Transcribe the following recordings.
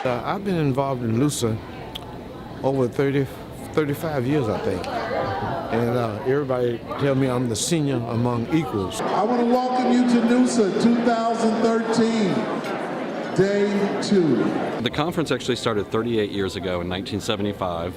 I've been involved in NUSA over 35 years, I think. And everybody tell me I'm the senior among equals. I want to welcome you to NUSA 2013, Day 2. The conference actually started 38 years ago in 1975.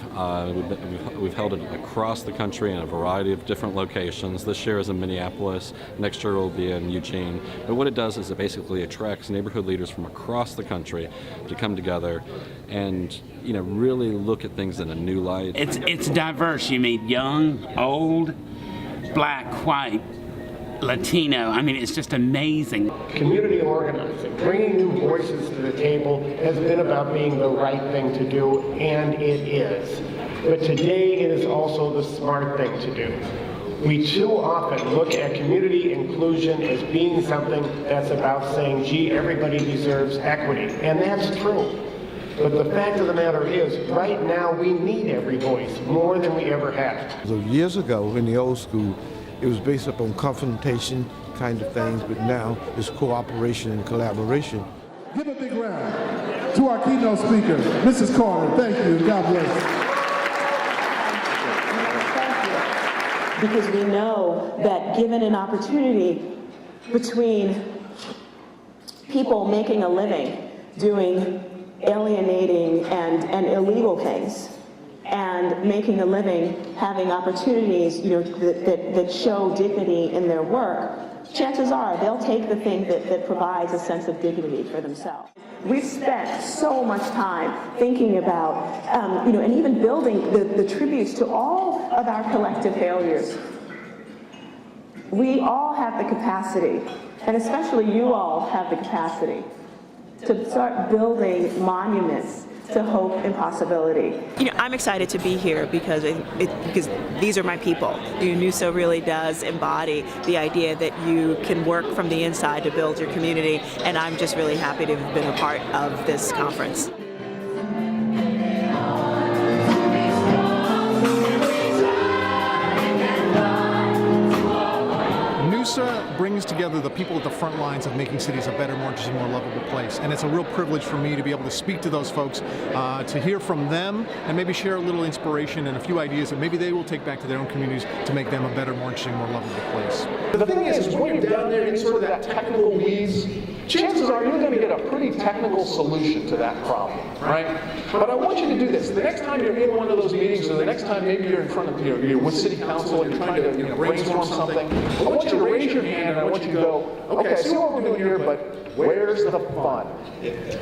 We've held it across the country in a variety of different locations. This year is in Minneapolis. Next year will be in Eugene. But what it does is it basically attracts neighborhood leaders from across the country to come together and really look at things in a new light. It's diverse. You meet young, old, black, white, Latino. I mean, it's just amazing. Community organizing, bringing new voices to the table has been about being the right thing to do, and it is. But today it is also the smart thing to do. We too often look at community inclusion as being something that's about saying, gee, everybody deserves equity, and that's true. But the fact of the matter is, right now we need every voice more than we ever have. So years ago in the old school, it was based upon confrontation kind of things, but now it's cooperation and collaboration. Give a big round to our keynote speaker, Mrs. Carter. Thank you, and God bless. Because we know that given an opportunity between people making a living doing alienating and illegal things, and making a living, having opportunities, that show dignity in their work, chances are they'll take the thing that provides a sense of dignity for themselves. We've spent so much time thinking about, and even building the tributes to all of our collective failures. We all have the capacity, and especially you all have the capacity, to start building monuments to hope and possibility. I'm excited to be here because because these are my people. NUSA really does embody the idea that you can work from the inside to build your community, and I'm just really happy to have been a part of this conference. NUSA brings together the people at the front lines of making cities a better, more interesting, more lovable place. And it's a real privilege for me to be able to speak to those folks, to hear from them, and maybe share a little inspiration and a few ideas that maybe they will take back to their own communities to make them a better, more interesting, more lovable place. The thing is when you're down there in sort of that technical weeds, chances are you're going to get a pretty technical solution to that problem, right? But I want you to do this. The next time you're in one of those meetings, or the next time maybe you're in front of, you're with city council and you're trying to brainstorm something, I want you to raise your hand and I want you to go, okay, I see what we're doing here, but where's the fun?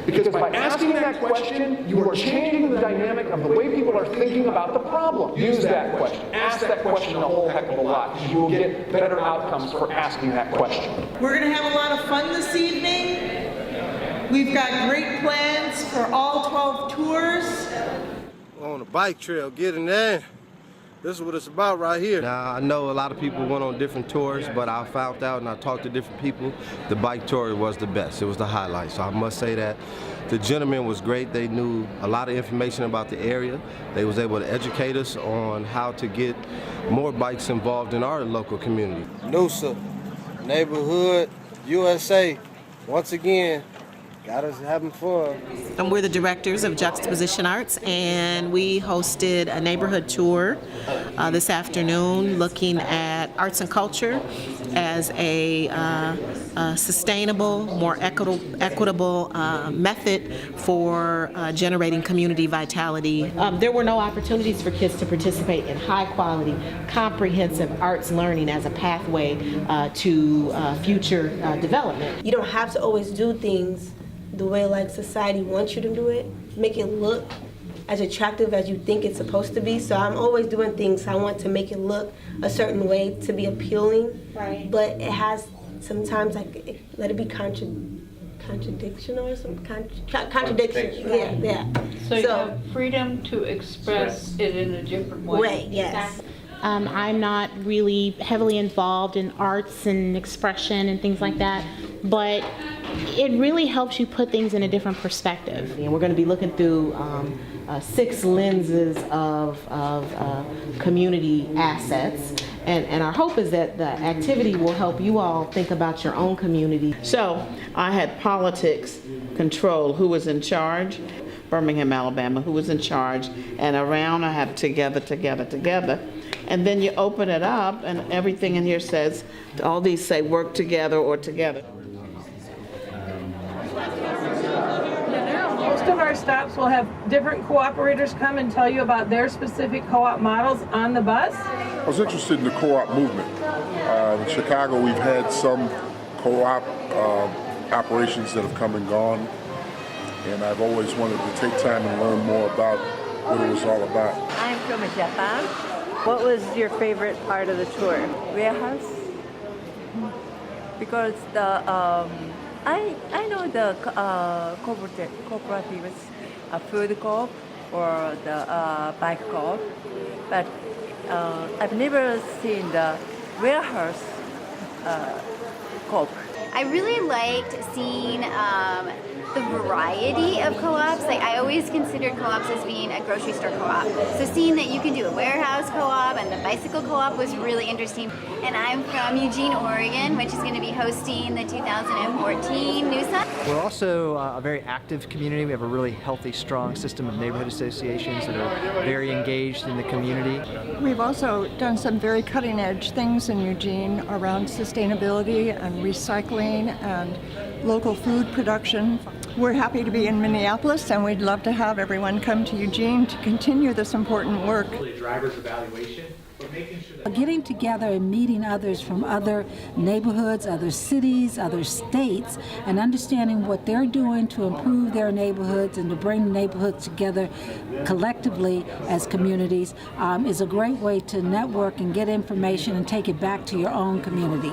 Because by asking that question, you are changing the dynamic of the way people are thinking about the problem. Use that question. Ask that question a whole heck of a lot. You will get better outcomes for asking that question. We're going to have a lot of fun this evening. We've got great plans for all 12 tours. On the bike trail, get in there. This is what it's about right here. Now, I know a lot of people went on different tours, but I found out and I talked to different people, the bike tour was the best. It was the highlight. So I must say that the gentleman was great. They knew a lot of information about the area. They was able to educate us on how to get more bikes involved in our local community. NUSA, Neighborhood, USA, once again, got us having fun. And we're the directors of Juxtaposition Arts, and we hosted a neighborhood tour this afternoon looking at arts and culture as a sustainable, more equitable method for generating community vitality. There were no opportunities for kids to participate in high quality, comprehensive arts learning as a pathway to future development. You don't have to always do things the way like society wants you to do it, make it look as attractive as you think it's supposed to be. So I'm always doing things, I want to make it look a certain way to be appealing, right? But it has sometimes let it be contradiction or some contradiction. Yeah. So you have freedom to express it in a different way. Yes. I'm not really heavily involved in arts and expression and things like that, but it really helps you put things in a different perspective. And we're going to be looking through 6 lenses of community assets. And our hope is that the activity will help you all think about your own community. So I had politics control who was in charge. Birmingham, Alabama, who was in charge, and around I have together. And then you open it up, and everything in here says, all these say work together or together. Most of our stops will have different cooperators come and tell you about their specific co-op models on the bus. I was interested in the co-op movement. In Chicago, we've had some co-op operations that have come and gone, and I've always wanted to take time and learn more about what it was all about. I'm from Japan. What was your favorite part of the tour? Warehouse. Because I know the cooperatives, food co-op or the bike co-op, but I've never seen the warehouse co-op. I really liked seeing the variety of co-ops. Like, I always considered co-ops as being a grocery store co-op. So seeing that you can do a warehouse co-op and the bicycle co-op was really interesting. And I'm from Eugene, Oregon, which is going to be hosting the 2014 NUSA. We're also a very active community. We have a really healthy, strong system of neighborhood associations that are very engaged in the community. We've also done some very cutting-edge things in Eugene around sustainability and recycling and local food production. We're happy to be in Minneapolis, and we'd love to have everyone come to Eugene to continue this important work. Driver's evaluation. Getting together and meeting others from other neighborhoods, other cities, other states, and understanding what they're doing to improve their neighborhoods and to bring neighborhoods together collectively as communities is a great way to network and get information and take it back to your own community.